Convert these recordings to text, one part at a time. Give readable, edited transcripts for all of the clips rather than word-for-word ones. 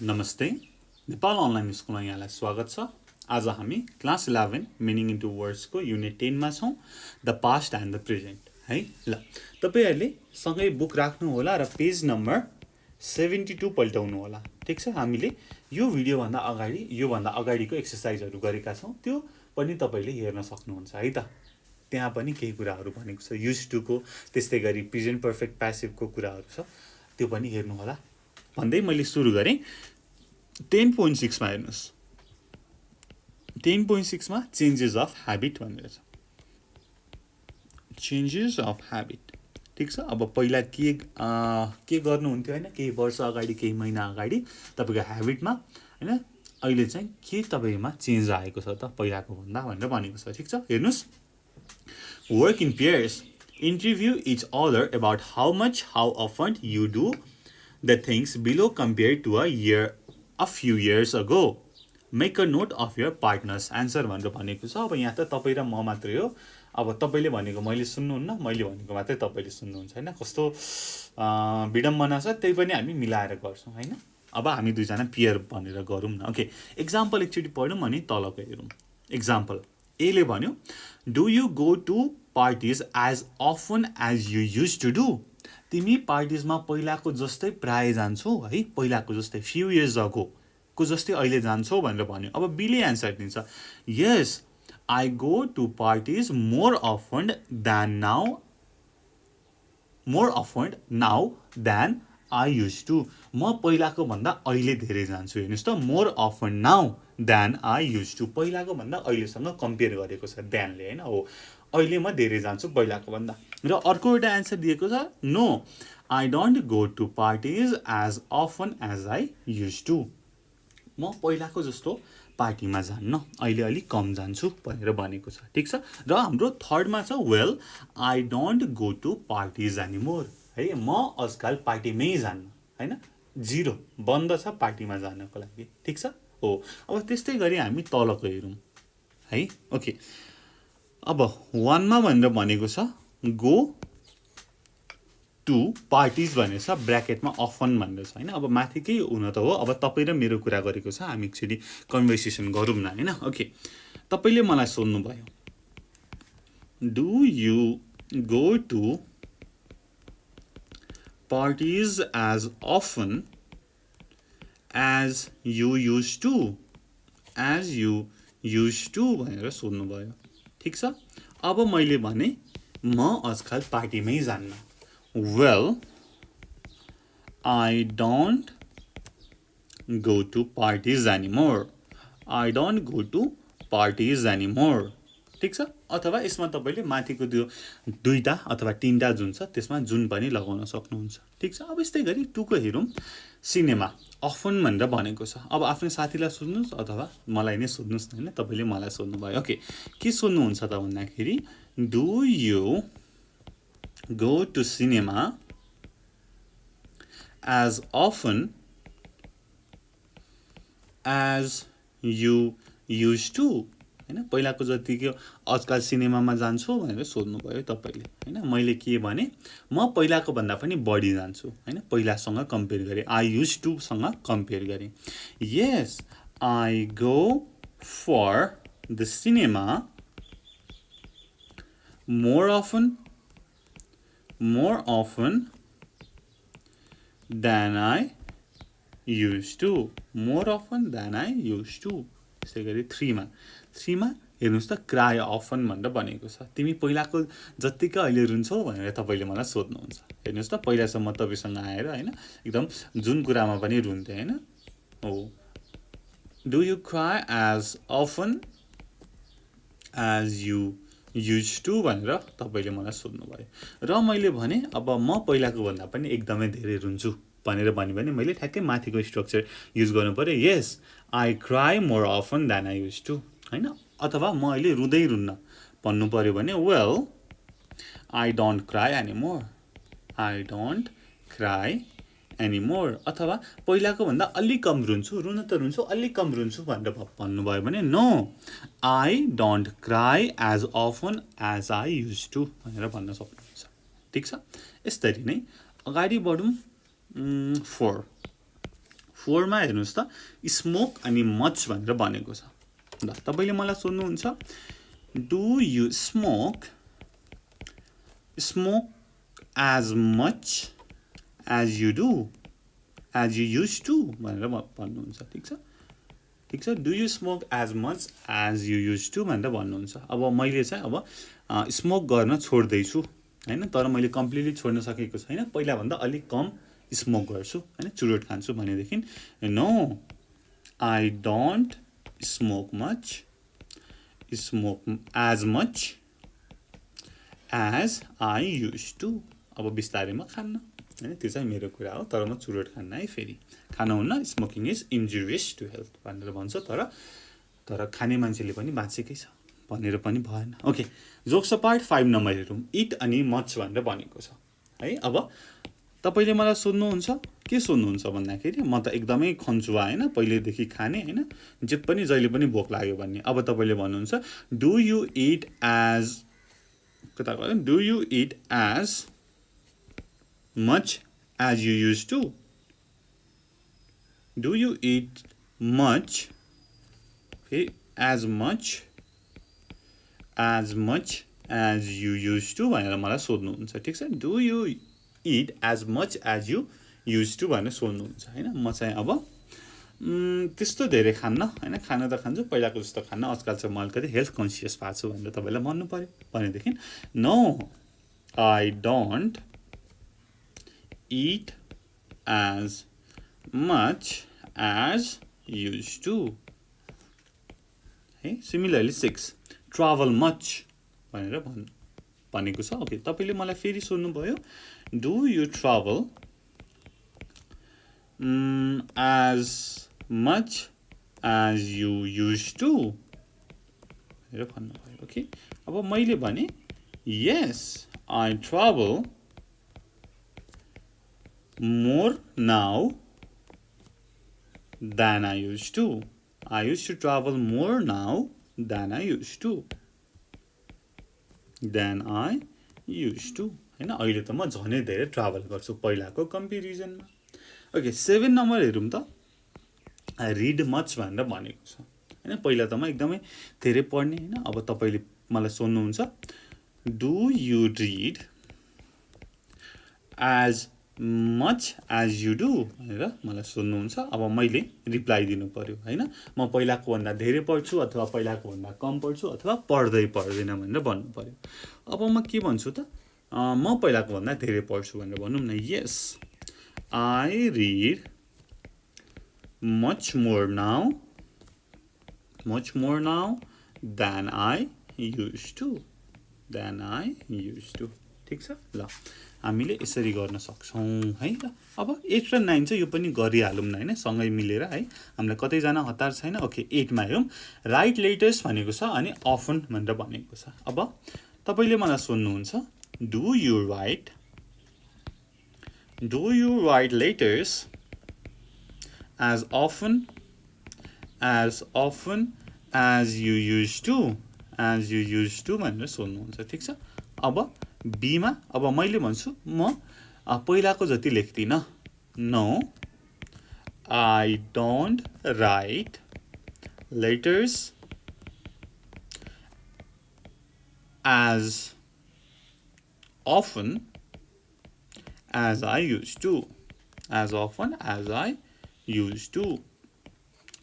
नमस्ते नेपाल अनलाइन स्कुलमा यहाँलाई स्वागत छ। आज हामी क्लास 11 मिनिङ इन्टु वर्ड्स को युनिट 10 मा छौं, the past and the present है। ल तपाईहरुले सँगै बुक राख्नु होला र पेज नम्बर 72 पल्टाउनु होला। ठीक छ, हामीले यो भिडियो भन्दा अगाडिको एक्सरसाइजहरु गरेका छौं, त्यो पनि तपाईले हेर्न सक्नुहुन्छ है त। त्यहाँ पनि केही कुराहरु भनेको छ, युज्ड टु को, त्यस्तै गरी प्रेजेन्ट पर्फेक्ट प्यासिभ को कुराहरु छ, त्यो पनि हेर्नु होला भन्दै मैले सुरु गरे। 10.6 मा हेर्नुस्, 10.6 मा चेन्जेस अफ ह्याबिट भनेर छ। चेन्जेस अफ ह्याबिट, ठीक छ। अब पहिला के गर्नुहुन्थ्यो हैन, केही वर्ष अगाडि, केही महिना अगाडि तपाईको ह्याबिटमा हैन, अहिले चाहिँ के तपाईमा चेन्ज आएको छ त पहिलाको भन्दा भनेर भनेको छ। ठीक छ, हेर्नुस्। Work in pairs, interview each other about how much, how often you do the things below compared to a few years ago. Make a note of your partner's answer भनेर भनेको छ। अब यहाँ त तपाई र म मात्रै हो। अब तपाईले भनेको मैले सुन्नुहुन्न, मैले भनेको मात्रै तपाईले सुन्नुहुन्छ हैन। कस्तो विडम्बना छ, त्यही पनि हामी मिलाएर गर्छौं हैन। अब हामी दुई जना पेयर भनेर गरौँ न। ओके, एक्जाम्पल एकचोटी पढौँ अनि तलको हेरौँ। एक्जाम्पल ए ले भन्यो, do you go to parties as often as you used to do. तिमी पार्टीजमा पहिलाको जस्तै प्राय जान्छौ है, पहिलाको जस्तै फ्यु इयर्स अगो को जस्तै अहिले जान्छौ भनेर भन्यो। अब बीले आन्सर दिन्छ, yes I go to parties more often now than I used to. म पहिलाको भन्दा अहिले धेरै जान्छु। हेर्नुस् त, more often now than I used to, पहिलाको भन्दा अहिलेसँग कम्पेयर गरेको छ देनले हैन। हो, अहिले म धेरै जान्छु पहिलाको भन्दा। र अर्को एउटा आन्सर दिएको छ, no I don't go to parties as often as I used to. म पहिलाको जस्तो पार्टीमा जान्न, अहिले अलिक कम जान्छु भनेर भनेको छ। ठीक छ। र हाम्रो थर्डमा छ, well I don't go to parties anymore है, म आजकल पार्टीमै जान्न हैन, जिरो बन्द छ पार्टीमा जानको लागि। ठीक छ। हो, अब त्यस्तै गरी हामी तलको हेरौँ है। ओके, अब 1 मा भनेर भनेको छ, गो टु पार्टीज भनेर छ, ब्र्याकेटमा अफन भनेर छ हैन। अब माथिकै हुन त हो, अब तपाई र मेरो कुरा गरेको छ, हामी एकचोटी कन्भर्सेसन गरौँ न हैन। ओके, तपाईले मलाई सोध्नु भयो, do you go to parties as often as you used to, as you used to भनेर सोध्नु भयो। ठीक छ। अब मैले भने म आजकल पार्टीमै जान्न, well I don't go to parties anymore, I don't go to parties anymore. ठीक छ। अथवा यसमा तपाईले माथिको त्यो दुईटा अथवा तीनटा जुन छ त्यसमा जुन पनि लगाउन सक्नुहुन्छ। ठीक छ। अब यस्तै गरी 2 को हेरौँ। सिनेमा अफन भनेर भनेको छ। अब आफ्नो साथीलाई सोध्नुस् अथवा मलाई नै सोध्नुस् हैन, तपाईले मलाई सोध्नु भयो। ओके, के सोध्नुहुन्छ त भन्दाखेरि, do you go to cinema as often as you used to हैन, पहिलाको जतिको आजकल सिनेमामा जान्छु भनेर सोध्नु भयो तपाईले हैन। मैले के भने, म पहिलाको भन्दा पनि बढी जान्छु हैन, पहिलासँग कम्पेयर गरे, आई युज्ड टु सँग कम्पेयर गरे। Yes I go for the cinema more often than I used to, more often than I used to. त्यसै गरी 3 मा हेर्नुस् त, क्राई अफन भनेर भनेको छ, तिमी पहिलाको जत्तिकै अहिले रुन्छौ भनेर तपाईले मलाई सोध्नुहुन्छ। हेर्नुस् त, पहिलासम्म म तपाईसँग आएर हैन एकदम जुन कुरामा पनि रुन्थे हैन। हो, do you cry as often as you used to भनेर तपाईले मलाई सोध्नु भयो। र मैले भने, अब म पहिलाको भन्दा पनि एकदमै धेरै रुन्छु भनेर भन्यो भने मैले ठ्याक्कै माथिको स्ट्रक्चर युज गर्नु पर्यो। Yes I cry more often than I used to हैन। अथवा म अहिले रुँदै रुन्न भन्नु पर्यो भने, well I don't cry anymore, I don't cry anymore. अथवा पहिलाको भन्दा अलि कम रुन्छु, रुन त रुन्छु, अलि कम रुन्छु भनेर भन्नुभयो भने, no I don't cry as often as I used to भनेर भन्न सक्नुहुन्छ। ठीक छ। यसरी नै अगाडि बढौँ। 4 4 मा हेर्नुस् त स्मोक अनि मच भनेर भनेको छ ल तपाईले मलाई सोध्नुहुन्छ do you smoke as much as you do as you used to भनेर भन्नुहुन्छ ठीक छ do you smoke as much as you used to भनेर भन्नुहुन्छ अब मैले चाहिँ अब स्मोक गर्न छोड्दै छु हैन तर मैले कम्प्लिटली छोड्न सकेको छैन पहिला भन्दा अलि कम स्मोक गर्छु हैन चुरोट खान्छु भनेदेखि no I don't smoke as much as I used to अब बिस्तारै म खान्न हैन त्यो चाहिँ मेरो कुरा हो तर म चुरोट खान्न है फेरि खान हुन्न smoking is injurious to health भनेर भन्छ तर खाने मान्छेले पनि बाँचेकै छ भनेर पनि भएन ओके जोक्स अपार्ट 5 नम्बर हेरौँ इट अनि मच भनेर भनेको छ है अब तपाईले मलाई सोध्नुहुन्छ के सोध्नुहुन्छ भन्दाखेरि म त एकदमै खन्चुवा हैन पहिलेदेखि खाने हैन जे पनि जहिले पनि भोक लाग्यो भन्ने अब तपाईले भन्नुहुन्छ do you it as do you eat as much as you used to do you eat much as much as you used to भनेर मलाई सोध्नुहुन्छ ठीक छ do you eat as much as you used to भनेर सोध्नुहुन्छ हैन म चाहिँ अब त्यस्तो धेरै खान्न हैन खान त खान्छु पहिलाको जस्तो खान्न आजकल चाहिँ म अलिकति हेल्थ कन्सियस भएको छु भनेर तपाईलाई भन्नु पर्यो भनेदेखि no I don't eat as much as used to है सिमिलरली 6 travel much भनेर भनेको छ ओके तपाईले मलाई फेरि सोध्नु भयो do you travel as much as you used to भनेर भन्नु भयो ओके अब मैले भने yes I travel more now than I used to travel more now than I used to हैन अहिले त म झनै धेरै ट्राभल गर्छु पहिलाको कम्पेरिजनमा ओके 7 नम्बर हेरौँ त रिड मच भनेर भनेको छ हैन पहिला त म एकदमै धेरै पढ्ने हैन अब तपाईले मलाई सोध्नुहुन्छ do you read as much as you do भनेर मलाई सोध्नुहुन्छ अब मैले रिप्लाई दिनु पर्यो हैन म पहिलाको भन्दा धेरै पढ्छु अथवा पहिलाको भन्दा कम पढ्छु अथवा पढ्दैन भनेर भन्नु पर्यो अब म के भन्छु त म पहिलाको भन्दा धेरै पढ्छु भनेर भनौँ न yes I read much more now than I used to ठीक छ ल हामीले यसरी गर्न सक्छौं है ल अब 8 र 9 चाहिँ यो पनि गरिहालौं न हैन सँगै मिलेर है हामीलाई कतै जान हतार छैन ओके 8 मा हेरौं राइट लेटर्स भनेको छ अनि अफन भनेर भनेको छ अब तपाईले मलाई सोध्नुहुन्छ do you right letters as often as you used to भनेर सोध्नुहुन्छ ठीक छ अब बी मा अब मैले भन्छु म पहिलाको जति लेख्दिन no I don't write letters as often as I used to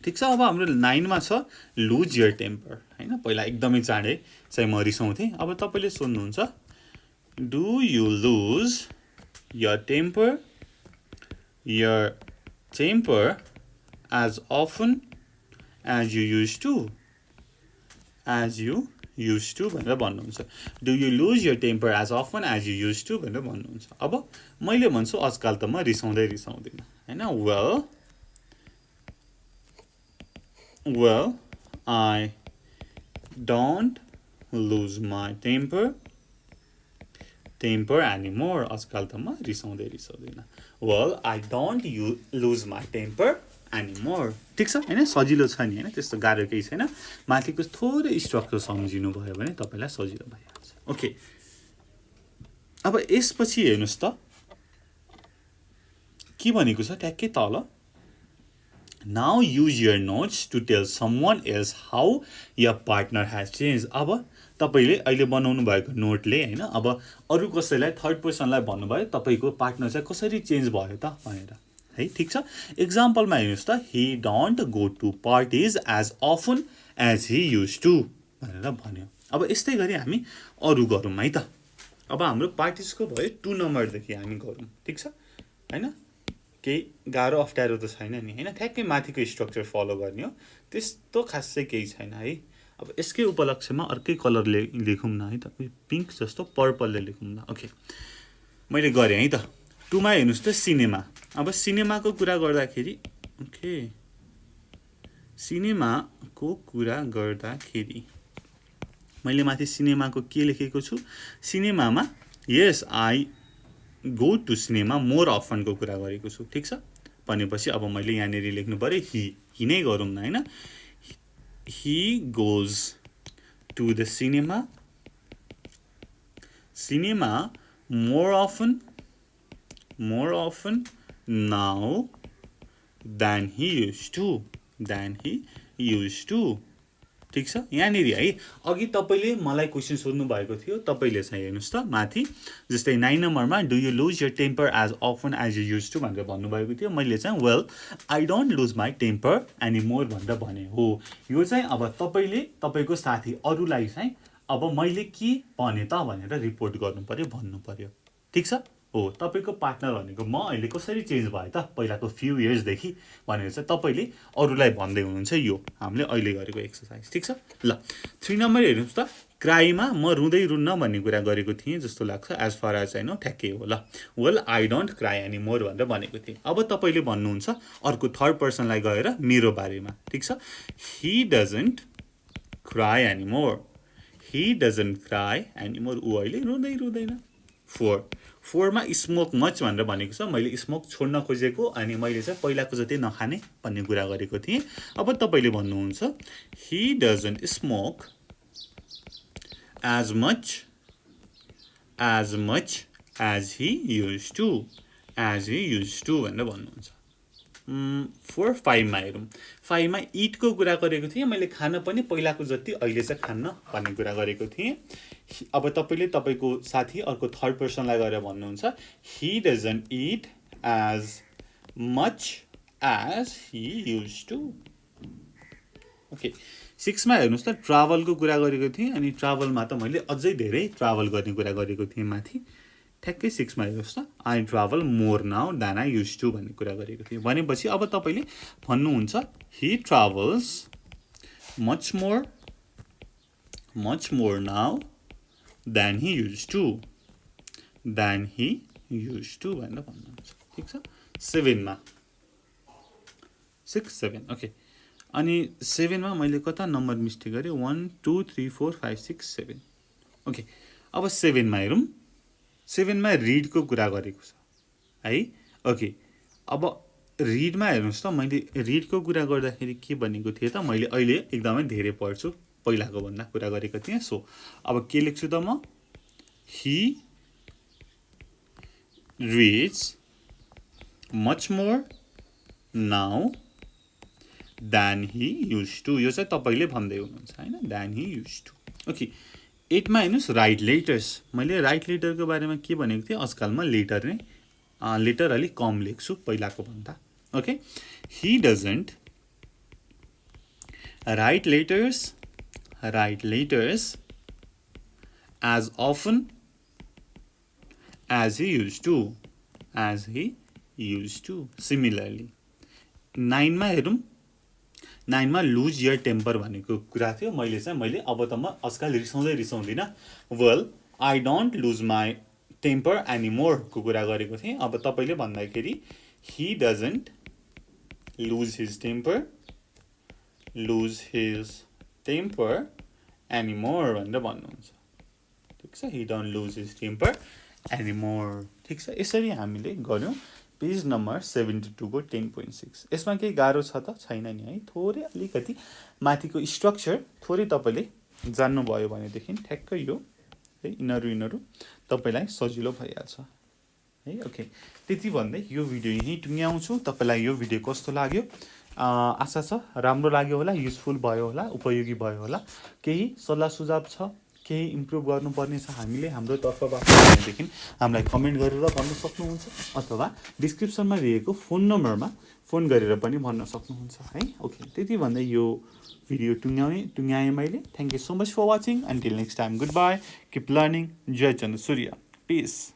ठीक छ अब हाम्रो 9 मा छ लुज योर टेम्पर हैन पहिला एकदमै चाँडै चाहिँ म रिसाउँथे अब तपाईले सोध्नुहुन्छ do you lose your temper as often as you used to भनेर भन्नुहुन्छ do you lose your temper as often as you used to भनेर भन्नुहुन्छ अब मैले भन्छु आजकल त म रिसाउँदैन हैन well I don't lose my temper anymore आजकल त म रिसाउँदैन well I don't lose my temper anymore ठीक छ हैन सजिलो छ नि हैन त्यस्तो गाह्रो केही छैन माथिको थोरै स्ट्रक्चर सम्झिनु भयो भने तपाईलाई सजिलो भइहाल्छ ओके अब यसपछि हेर्नुस् त के भनेको छ ट्याक्कै तल now use your notes to tell someone else how your partner has change. अब तपाईँले अहिले बनाउनु भएको नोटले होइन अब अरू कसैलाई थर्ड पर्सनलाई भन्नुभयो तपाईँको पार्टनर चाहिँ कसरी चेन्ज भयो त भनेर है। ठिक छ, एक्जाम्पलमा हेर्नुहोस् त, he don't go to parties as often as he use to भनेर भन्यो। अब यस्तै गरी हामी अरू गरौँ है त। अब हाम्रो पार्टिजको भयो 2 नम्बरदेखि हामी गरौँ। ठिक छ, होइन केही गाह्रो अप्ठ्यारो त छैन नि होइन, ठ्याक्कै माथिको स्ट्रक्चर फलो गर्ने हो, त्यस्तो खासै केही छैन है। अब यसकै उपलक्ष्यमा अर्कै कलरले लेखौँ न है त, पिङ्क जस्तो पर्पलले लेखौँ न। ओके, मैले गरेँ है त। 2 मा हेर्नुहोस् त, सिनेमा। अब सिनेमाको कुरा गर्दाखेरि ओके, सिनेमाको कुरा गर्दाखेरि मैले माथि सिनेमाको के लेखेको छु, सिनेमामा yes I go to cinema more अफनको कुरा गरेको छु। ठिक छ, भनेपछि अब मैले यहाँनिर लेख्नु पऱ्यो हि नै गरौँ न होइन। He goes to the cinema more often now than he use to. ठिक छ, यहाँनिर है अघि तपाईँले मलाई क्वेसन सोध्नु भएको थियो, तपाईँले चाहिँ हेर्नुहोस् त माथि, जस्तै 9 नम्बरमा do you lose your temper as often as you use to भनेर भन्नुभएको थियो। मैले चाहिँ well I don't lose my temper any more भनेर भने हो। यो चाहिँ अब तपाईँले तपाईँको साथी अरूलाई चाहिँ अब मैले के भने त भनेर रिपोर्ट गर्नु पऱ्यो, भन्नु पऱ्यो। ठिक छ, हो तपाईँको पार्टनर भनेको म अहिले कसरी चेन्ज भयो त पहिलाको फ्यु इयर्सदेखि भनेर चाहिँ तपाईँले अरूलाई भन्दै हुनुहुन्छ। यो हामीले अहिले गरेको एक्सर्साइज। ठिक छ, ल 3 नम्बर हेर्नुहोस् त, क्राईमा म रुँदै रुन्न भन्ने कुरा गरेको थिएँ जस्तो लाग्छ, एज फार एज होइन ठ्याक्कै हो। ल well I don't cry any more भनेर भनेको थिएँ। अब तपाईँले भन्नुहुन्छ अर्को थर्ड पर्सनलाई गएर मेरो बारेमा। ठिक छ, he doesn't cry any more, ऊ अहिले रुँदै रुँदैन। 4 मा स्मोक मच भनेर भनेको छ, मैले स्मोक छोड्न खोजेको अनि मैले चाहिँ पहिलाको जति नखाने भन्ने कुरा गरेको थिएँ। अब तपाईँले भन्नुहुन्छ he doesn't smoke as much as he use to भनेर भन्नुहुन्छ। 4 5 मा हेरौँ। 5 मा इटको कुरा गरेको थिएँ, मैले खान पनि पहिलाको जति अहिले चाहिँ खान्न भन्ने कुरा गरेको थिएँ। अब तपाईँले तपाईँको साथी अर्को थर्ड पर्सनलाई गएर भन्नुहुन्छ he doesn't eat as much as he use to. Okay, 6 मा हेर्नुहोस् त, ट्राभलको कुरा गरेको थिएँ अनि ट्राभलमा त मैले अझै धेरै ट्राभल गर्ने कुरा गरेको थिएँ माथि। ठ्याक्कै 6 मा हेर्नुहोस् त, I travel more now than I use to भन्ने कुरा गरेको थिएँ। भनेपछि अब तपाईँले भन्नुहुन्छ he travels much more now than he use to भनेर भन्नुहुन्छ। ठिक छ, 7 मा 6 7 ओके, अनि 7 मा मैले कता नम्बर मिस्टेक गरेँ, 1 2 3 4 5 6 7। ओके, अब 7 मा हेरौँ। 7 मा रिडको कुरा गरेको छ है। ओके, अब रिडमा हेर्नुहोस् त, मैले रिडको कुरा गर्दाखेरि के भनेको थिएँ त, मैले अहिले एकदमै धेरै पढ्छु पहिलाको भन्दा कुरा गरेको थिएँ। सो अब के लेख्छु त म, he reads much more now than he use to. यो चाहिँ तपाईँले भन्दै हुनुहुन्छ होइन, then he use to. Okay, 8 मा हेर्नुहोस्, राइट लेटर्स। मैले राइट लेटरको बारेमा के भनेको थिएँ, आजकल म लेटर अलिक कम लेख्छु पहिलाको भन्दा। Okay, he doesn't write letters as often as he use to. Similarly 9 मा हेरौँ। 9 मा लुज यर टेम्पर भनेको कुरा थियो। मैले अब त म आजकल रिसाउँदिनँ, well I don't lose my temper any मोरको कुरा गरेको थिएँ। अब तपाईँले भन्दाखेरि he doesn't lose his temper any more भनेर भन्नुहुन्छ। ठिक छ, he don't lose his temper any more. ठिक छ, यसरी हामीले गऱ्यौँ पेज नम्बर 72 को 10.6। यसमा केही गाह्रो छ त छैन नि है, थोरै अलिकति माथिको स्ट्रक्चर थोरै तपाईँले जान्नुभयो भनेदेखि ठ्याक्कै यो है यिनीहरू तपाईँलाई सजिलो भइहाल्छ है। ओके, त्यति भन्दै यो भिडियो यहीँ टुङ्ग्याउँछु। तपाईँलाई यो भिडियो कस्तो लाग्यो आशा छ राम्रो लाग्यो होला, युजफुल भयो होला, उपयोगी भयो होला। केही सल्लाह सुझाव छ, केही इम्प्रुभ गर्नुपर्ने छ हामीले हाम्रो तर्फबाट भनेदेखि हामीलाई कमेन्ट गरेर भन्न सक्नुहुन्छ, अथवा डिस्क्रिप्सनमा दिएको फोन नम्बरमा फोन गरेर पनि भन्न सक्नुहुन्छ है। ओके, त्यति भन्दै यो भिडियो टुङ्ग्याएँ मैले। Thank you so much for watching. Until next time, good bye, keep learning. जय चन्द्र सूर्य, पिस।